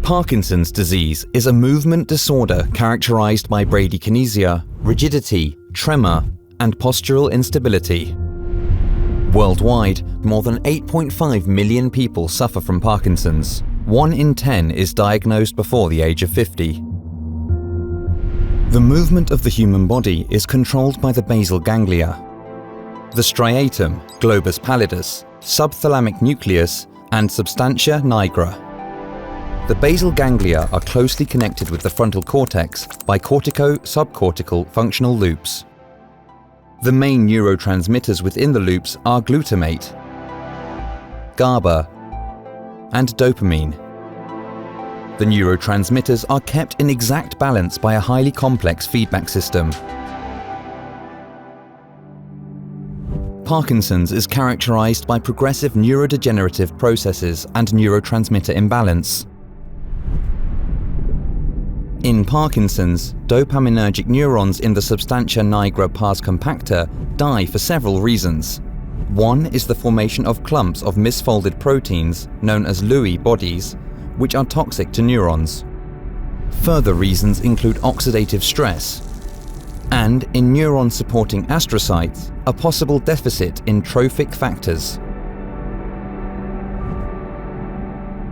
Parkinson's disease is a movement disorder characterized by bradykinesia, rigidity, tremor, and postural instability. Worldwide, more than 8.5 million people suffer from Parkinson's. 1 in 10 is diagnosed before the age of 50. The movement of the human body is controlled by the basal ganglia, the striatum, globus pallidus, subthalamic nucleus, and substantia nigra. The basal ganglia are closely connected with the frontal cortex by cortico-subcortical functional loops. The main neurotransmitters within the loops are glutamate, GABA, and dopamine. The neurotransmitters are kept in exact balance by a highly complex feedback system. Parkinson's is characterized by progressive neurodegenerative processes and neurotransmitter imbalance. In Parkinson's, dopaminergic neurons in the substantia nigra pars compacta die for several reasons. One is the formation of clumps of misfolded proteins, known as Lewy bodies, which are toxic to neurons. Further reasons include oxidative stress, and in neuron-supporting astrocytes, a possible deficit in trophic factors.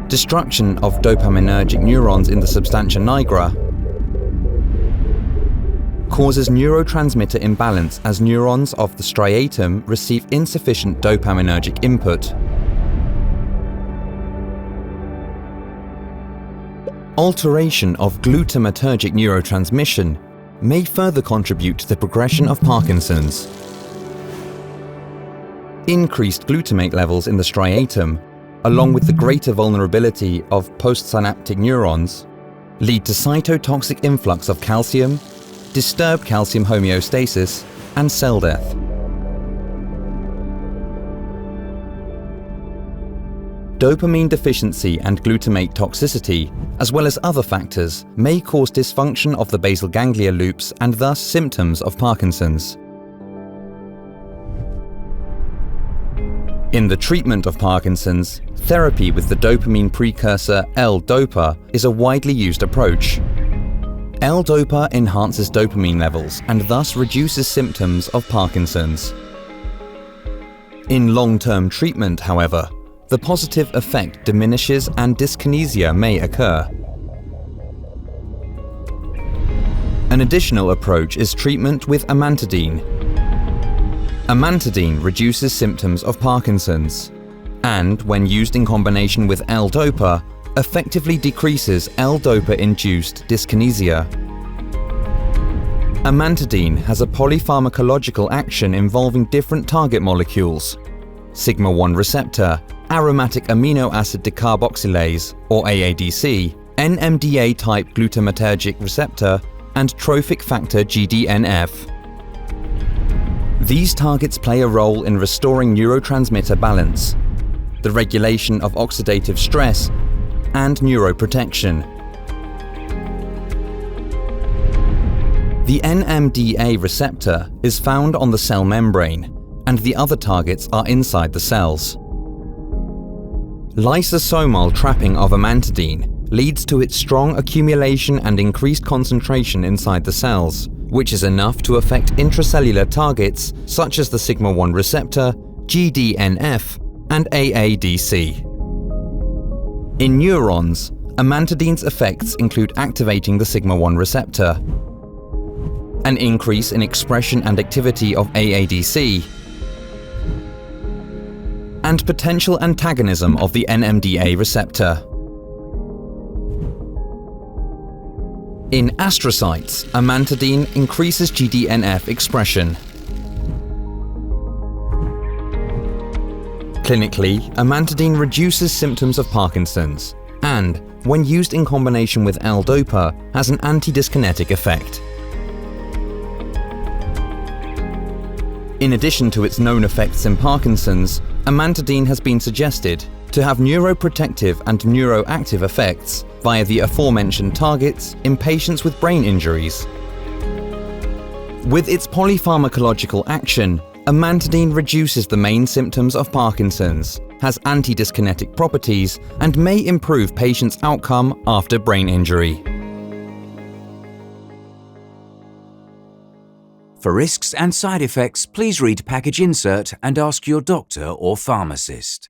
Destruction of dopaminergic neurons in the substantia nigra causes neurotransmitter imbalance as neurons of the striatum receive insufficient dopaminergic input. Alteration of glutamatergic neurotransmission may further contribute to the progression of Parkinson's. Increased glutamate levels in the striatum, along with the greater vulnerability of postsynaptic neurons, lead to cytotoxic influx of calcium, disturbed calcium homeostasis, and cell death. Dopamine deficiency and glutamate toxicity, as well as other factors, may cause dysfunction of the basal ganglia loops and thus symptoms of Parkinson's. In the treatment of Parkinson's, therapy with the dopamine precursor L-DOPA is a widely used approach. L-DOPA enhances dopamine levels and thus reduces symptoms of Parkinson's. In long-term treatment, however, the positive effect diminishes and dyskinesia may occur. An additional approach is treatment with Amantadin. Amantadin reduces symptoms of Parkinson's, and when used in combination with L-DOPA, effectively decreases L-DOPA-induced dyskinesia. Amantadin has a polypharmacological action involving different target molecules: sigma-1 receptor, aromatic amino acid decarboxylase, or AADC, NMDA-type glutamatergic receptor, and trophic factor GDNF. These targets play a role in restoring neurotransmitter balance, the regulation of oxidative stress, and neuroprotection. The NMDA receptor is found on the cell membrane, and the other targets are inside the cells. Lysosomal trapping of amantadine leads to its strong accumulation and increased concentration inside the cells, which is enough to affect intracellular targets such as the sigma-1 receptor, GDNF, and AADC. In neurons, amantadine's effects include activating the sigma-1 receptor, an increase in expression and activity of AADC, and potential antagonism of the NMDA receptor. In astrocytes, amantadine increases GDNF expression. Clinically, amantadine reduces symptoms of Parkinson's and, when used in combination with L-DOPA, has an antidyskinetic effect. In addition to its known effects in Parkinson's, amantadine has been suggested to have neuroprotective and neuroactive effects via the aforementioned targets in patients with brain injuries. With its polypharmacological action, Amantadin reduces the main symptoms of Parkinson's, has anti-dyskinetic properties, and may improve patients' outcome after brain injury. For risks and side effects, please read package insert and ask your doctor or pharmacist.